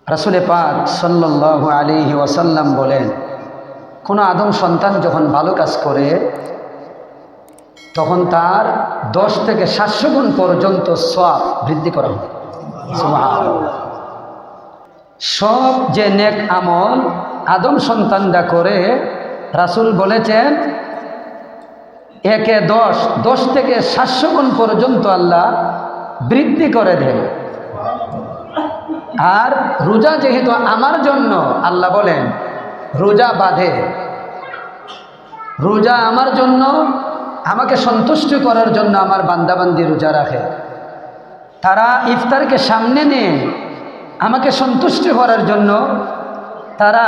রাসূল পাক সাল্লাল্লাহু আলাইহি ওয়াসাল্লাম বলেন, কোনো আদম সন্তান যখন ভালো কাজ করে তখন তার 10 থেকে 700 গুণ পর্যন্ত সওয়াব বৃদ্ধি করা হয়। সুবহানাল্লাহ। সব যে নেক আমল আদম সন্তানরা করে, রাসূল বলেছেন একে 10 থেকে 700 গুণ পর্যন্ত আল্লাহ বৃদ্ধি করে দেন। আর রোজা যেহেতু আমার জন্য, আল্লাহ বলেন রোজা বাঁধে, রোজা আমার জন্য, আমাকে সন্তুষ্ট করার জন্য আমার বান্দাবান্দি রোজা রাখে। তারা ইফতারকে সামনে নিয়ে আমাকে সন্তুষ্ট করার জন্য তারা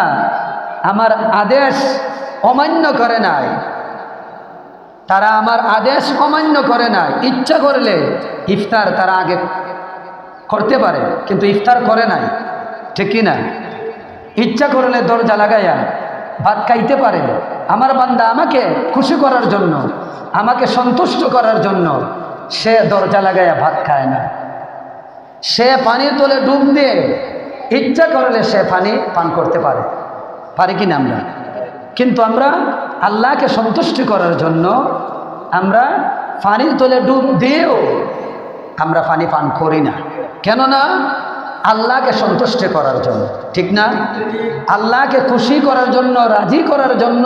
আমার আদেশ অমান্য করে নাই, তারা আমার আদেশ অমান্য করে নাই। ইচ্ছা করলে ইফতার তারা আগে করতে পারে, কিন্তু ইফতার করে নাই, ঠিক কি না? ইচ্ছা করলে দরজা লাগাইয়া ভাত খাইতে পারে। আমার বান্দা আমাকে খুশি করার জন্য, আমাকে সন্তুষ্ট করার জন্য সে দরজা লাগাইয়া ভাত খায় না। সে পানির তলে ডুব দিয়ে ইচ্ছা করলে সে পানি পান করতে পারে, পারি কি না আমরা? কিন্তু আমরা আল্লাহকে সন্তুষ্ট করার জন্য আমরা পানির তলে ডুব দিয়েও আমরা পানি পান করি না। কেননা আল্লাহকে সন্তুষ্ট করার জন্য, ঠিক না? আল্লাহকে খুশি করার জন্য, রাজি করার জন্য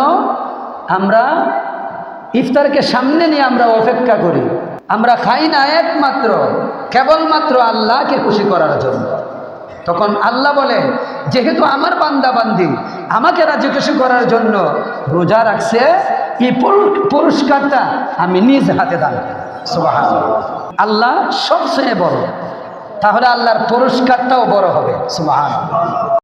আমরা ইফতারকে সামনে নিয়ে আমরা অপেক্ষা করি। আমরা খাই না একমাত্র কেবলমাত্র আল্লাহকে খুশি করার জন্য। তখন আল্লাহ বলে, যেহেতু আমার বান্দা বান্দি আমাকে রাজি খুশি করার জন্য রোজা রাখছে, এই পুরস্কারটা আমি নিজ হাতে দান। সুবহানাল্লাহ। আল্লাহ সবচেয়ে বড়, তাহলে আল্লাহর পুরস্কারটাও বড় হবে। সুবহানাল্লাহ।